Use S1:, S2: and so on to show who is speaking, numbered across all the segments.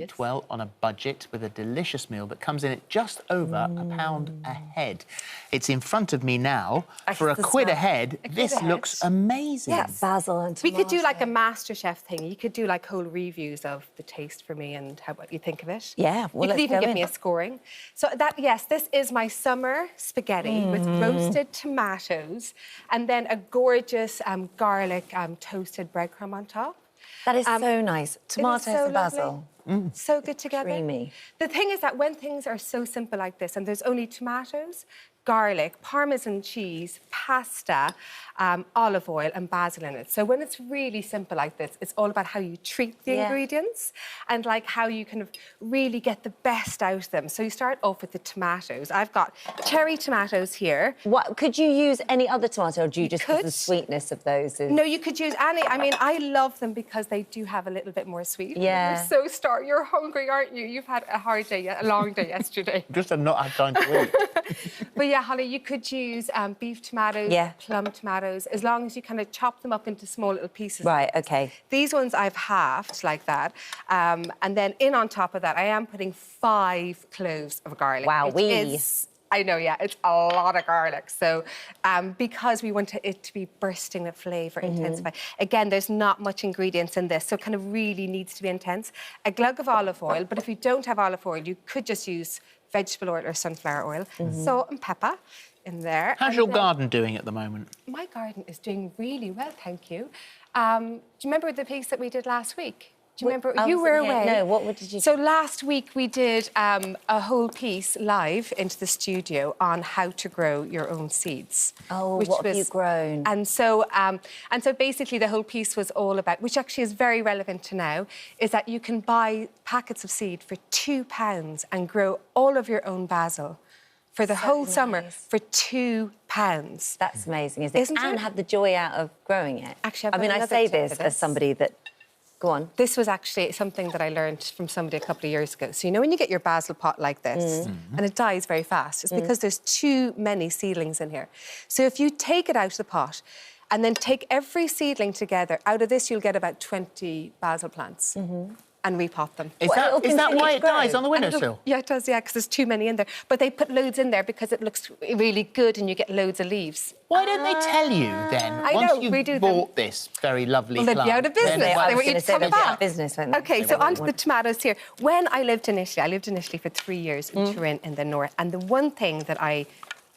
S1: eat well on a budget with a delicious meal that comes in at just over £1 a head. It's in front of me now. For a quid a head, this looks amazing.
S2: Yeah, basil and tomato.
S3: We could do like a MasterChef thing. You could do like whole reviews of the taste for me and what you think of it.
S2: Yeah, well,
S3: you could even give me
S2: in.
S3: a scoring. So that, yes, this is my summer spaghetti with roasted tomatoes and then a gorgeous garlic toasted breadcrumb on top.
S2: That is so nice. Tomatoes
S3: so
S2: and basil.
S3: So good together.
S2: Creamy.
S3: The thing is that when things are so simple like this and there's only tomatoes, garlic, Parmesan cheese, pasta, olive oil and basil in it. So when it's really simple like this, it's all about how you treat the ingredients and like how you kind of really get the best out of them. So you start off with the tomatoes. I've got cherry tomatoes here.
S2: What, could you use any other tomato, or do you just use the sweetness of those?
S3: No, you could use any. I mean, I love them because they do have a little bit more sweet.
S2: Yeah.
S3: You're so starving. You're hungry, aren't you? You've had a hard day, a long day yesterday.
S1: Just have not had time to eat.
S3: But yeah, Holly, you could use beef tomatoes, plum tomatoes, as long as you kind of chop them up into small little pieces.
S2: Right, OK.
S3: These ones I've halved like that. And then in on top of that, I am putting 5 cloves of garlic.
S2: Wow,
S3: I know, yeah, it's a lot of garlic. So because we want it to be bursting with flavour, intensify. Again, there's not much ingredients in this, so it kind of really needs to be intense. A glug of olive oil, but if you don't have olive oil, you could just use vegetable oil or sunflower oil. Salt and pepper in there.
S1: How's your garden doing at the moment?
S3: My garden is doing really well, thank you. Do you remember the piece that we did last week? Do you remember? You were away.
S2: No, what did you do?
S3: So last week we did a whole piece live into the studio on how to grow your own seeds.
S2: Oh, what have you grown?
S3: And so basically the whole piece was all about, which actually is very relevant to now, is that you can buy packets of seed for £2 and grow all of your own basil for the whole summer for £2.
S2: That's amazing, isn't it? And have the joy out of growing it.
S3: Actually,
S2: I mean, I say this as somebody that... Go on.
S3: This was actually something that I learned from somebody a couple of years ago. So, you know, when you get your basil pot like this, and it dies very fast, it's because there's too many seedlings in here. So if you take it out of the pot and then take every seedling together, out of this you'll get about 20 basil plants. And repot them.
S1: Is that why it dies on the windowsill?
S3: Yeah, it does, yeah, because there's too many in there. But they put loads in there because it looks really good and you get loads of leaves.
S1: Why don't they tell you then? Once you've bought this very lovely plant?
S3: They'd be out of business.
S2: They
S3: were
S2: going to say they'd be out of business, won't they?
S3: OK, so on to the tomatoes here. When I lived in Italy, I lived in Italy for 3 years in Turin in the north, and the one thing that I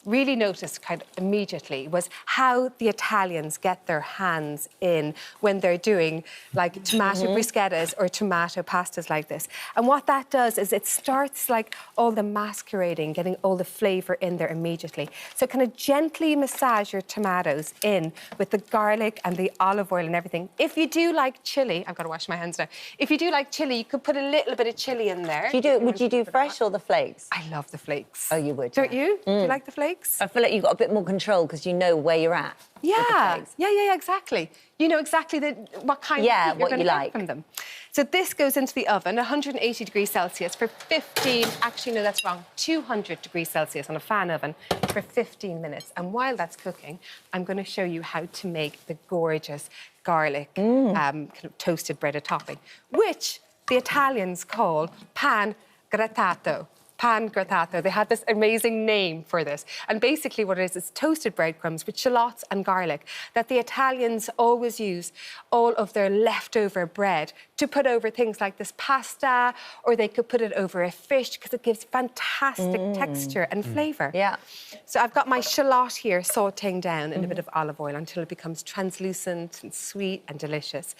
S3: really noticed kind of immediately was how the Italians get their hands in when they're doing like tomato bruschettas or tomato pastas like this. And what that does is it starts like all the masquerading, getting all the flavour in there immediately. So kind of gently massage your tomatoes in with the garlic and the olive oil and everything. If you do like chilli, I've got to wash my hands now. If you do like chilli, you could put a little bit of chilli in there.
S2: Would you do fresh or the flakes?
S3: I love the flakes.
S2: Oh, you would?
S3: Don't you? Do you like the flakes?
S2: I feel like you've got a bit more control because you know where you're at.
S3: Yeah, yeah, exactly. You know exactly what kind of heat you're going to get from them. So this goes into the oven, 180 degrees Celsius for 15... Actually, no, that's wrong. 200 degrees Celsius on a fan oven for 15 minutes. And while that's cooking, I'm going to show you how to make the gorgeous garlic kind of toasted breaded topping, which the Italians call pan grattato. Pan grattato. They had this amazing name for this. And basically what it is toasted breadcrumbs with shallots and garlic that the Italians always use all of their leftover bread to put over things like this pasta, or they could put it over a fish because it gives fantastic texture and flavour.
S2: Yeah.
S3: So I've got my shallot here sautéing down in a bit of olive oil until it becomes translucent and sweet and delicious.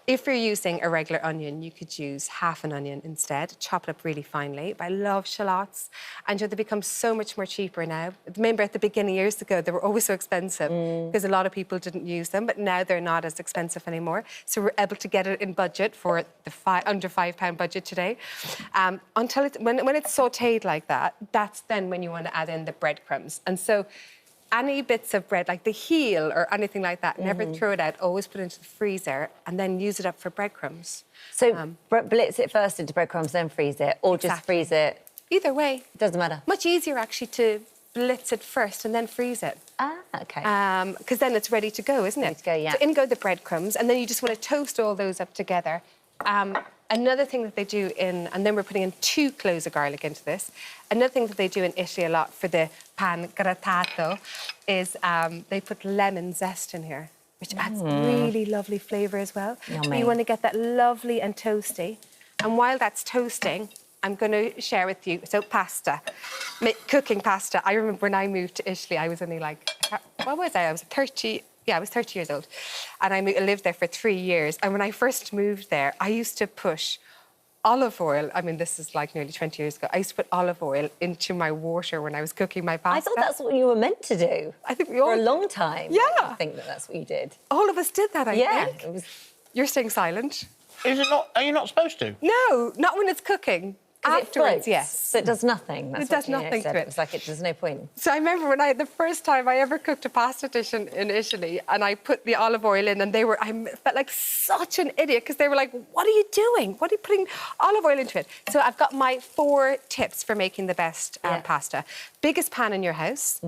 S3: If you're using a regular onion, you could use half an onion instead, chop it up really finely. But I love shallots, and they become so much more cheaper now. Remember at the beginning, years ago, they were always so expensive because a lot of people didn't use them, but now they're not as expensive anymore. So we're able to get it in budget for the under £5 budget today. Until when it's sautéed like that, that's then when you want to add in the breadcrumbs. And so any bits of bread, like the heel or anything like that, never throw it out, always put it into the freezer and then use it up for breadcrumbs.
S2: So blitz it first into breadcrumbs, then freeze it, or just freeze it?
S3: Either way.
S2: Doesn't matter.
S3: Much easier, actually, to blitz it first and then freeze it.
S2: Ah, OK.
S3: Because then it's ready to go, isn't it?
S2: Ready to go, yeah.
S3: So in go the breadcrumbs, and then you just want to toast all those up together. Another thing that they do and then we're putting in 2 cloves of garlic into this. Another thing that they do in Italy a lot for the pan grattato is they put lemon zest in here, which adds really lovely flavour as well.
S2: Yummy.
S3: You want to get that lovely and toasty. And while that's toasting, I'm going to share with you, so pasta, cooking pasta. I remember when I moved to Italy, I was only like, what was I? I was 30, yeah, I was 30 years old. And I lived there for 3 years. And when I first moved there, I used to push olive oil. I mean, this is like nearly 20 years ago. I used to put olive oil into my water when I was cooking my pasta.
S2: I thought that's what you were meant to do.
S3: I think we all...
S2: For a long time.
S3: Yeah.
S2: I think that's what you did.
S3: All of us did that, I think.
S2: It was...
S3: You're staying silent.
S1: Is it not? Are you not supposed to?
S3: No, not when it's cooking. Afterwards, yes.
S2: So it does nothing. That's
S3: it does nothing to it.
S2: It was like, there's no point.
S3: So I remember the first time I ever cooked a pasta dish in Italy, and I put the olive oil in, and I felt like such an idiot, because they were like, what are you doing? What are you putting olive oil into it? So I've got my 4 tips for making the best pasta. Biggest pan in your house,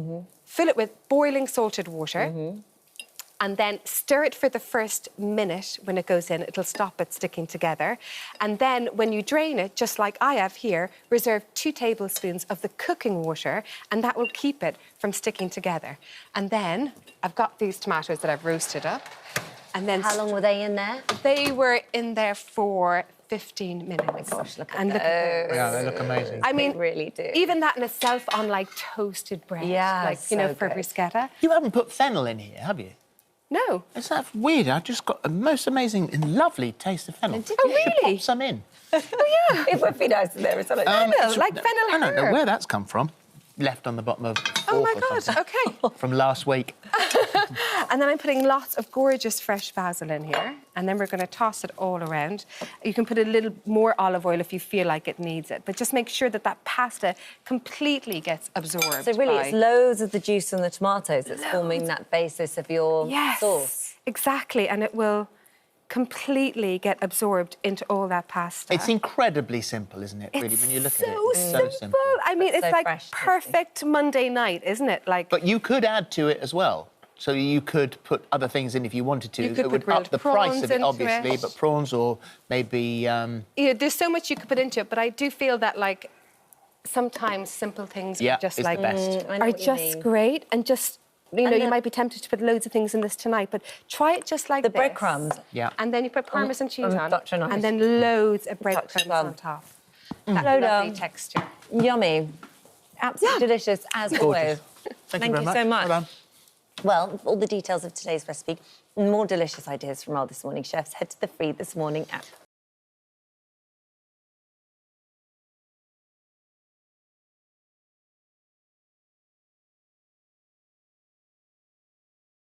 S3: fill it with boiling salted water, and then stir it for the first minute. When it goes in, it'll stop it sticking together. And then when you drain it, just like I have here, reserve 2 tablespoons of the cooking water, and that will keep it from sticking together. And then I've got these tomatoes that I've roasted up. And then
S2: How long were they in there?
S3: They were in there for 15 minutes.
S2: Oh my gosh, look at
S3: and
S2: those.
S1: Yeah, they look amazing.
S3: I mean,
S2: They really do.
S3: Even that in itself on like toasted bread.
S2: Yeah,
S3: like, you
S2: so
S3: know, for
S2: good.
S3: bruschetta.
S1: You haven't put fennel in here, have you?
S3: No.
S1: Is that weird? I just got a most amazing and lovely taste of fennel.
S3: Oh, really?
S1: Pop some in.
S3: Oh, yeah.
S2: It would be nice in there with something.
S3: Fennel, like fennel
S1: I don't know
S3: herb.
S1: where that's come from. Left on the bottom of
S3: Oh, my
S1: fork or
S3: God,
S1: something.
S3: OK.
S1: From last week.
S3: And then I'm putting lots of gorgeous fresh basil in here. And then we're going to toss it all around. You can put a little more olive oil if you feel like it needs it. But just make sure that that pasta completely gets absorbed.
S2: So really, it's loads of the juice from the tomatoes that's forming that basis of your sauce.
S3: Exactly. And it will completely get absorbed into all that pasta.
S1: It's incredibly simple, isn't it, really, when you look at it? It's
S3: so
S1: so simple.
S3: I mean, it's
S2: so
S3: like
S2: fresh,
S3: perfect Monday night, isn't it? Like,
S1: But you could add to it as well. So you could put other things in if you wanted to.
S3: You could
S1: It
S3: put
S1: would up
S3: grilled
S1: the price
S3: prawns
S1: of it,
S3: into
S1: obviously,
S3: it.
S1: but prawns or maybe...
S3: you know, there's so much you could put into it, but I do feel that, like, sometimes simple things
S1: Yeah,
S3: are just
S1: it's
S3: like
S1: the best.
S2: I know
S3: are
S2: what you
S3: just
S2: mean.
S3: great, and just you know, you might be tempted to put loads of things in this tonight, but try it just like
S2: The
S3: this.
S2: breadcrumbs.
S1: Yeah.
S3: And then you put Parmesan cheese on,
S2: Dr. Nice.
S3: and then loads of breadcrumbs
S2: Dr.
S3: on top. That
S2: Clodagh.
S3: lovely texture.
S2: Yummy. Absolutely delicious, as always.
S1: Thank you very
S2: so much.
S1: Well done.
S2: Well, all the details of today's recipe and more delicious ideas from our This Morning chefs, head to the Free This Morning app.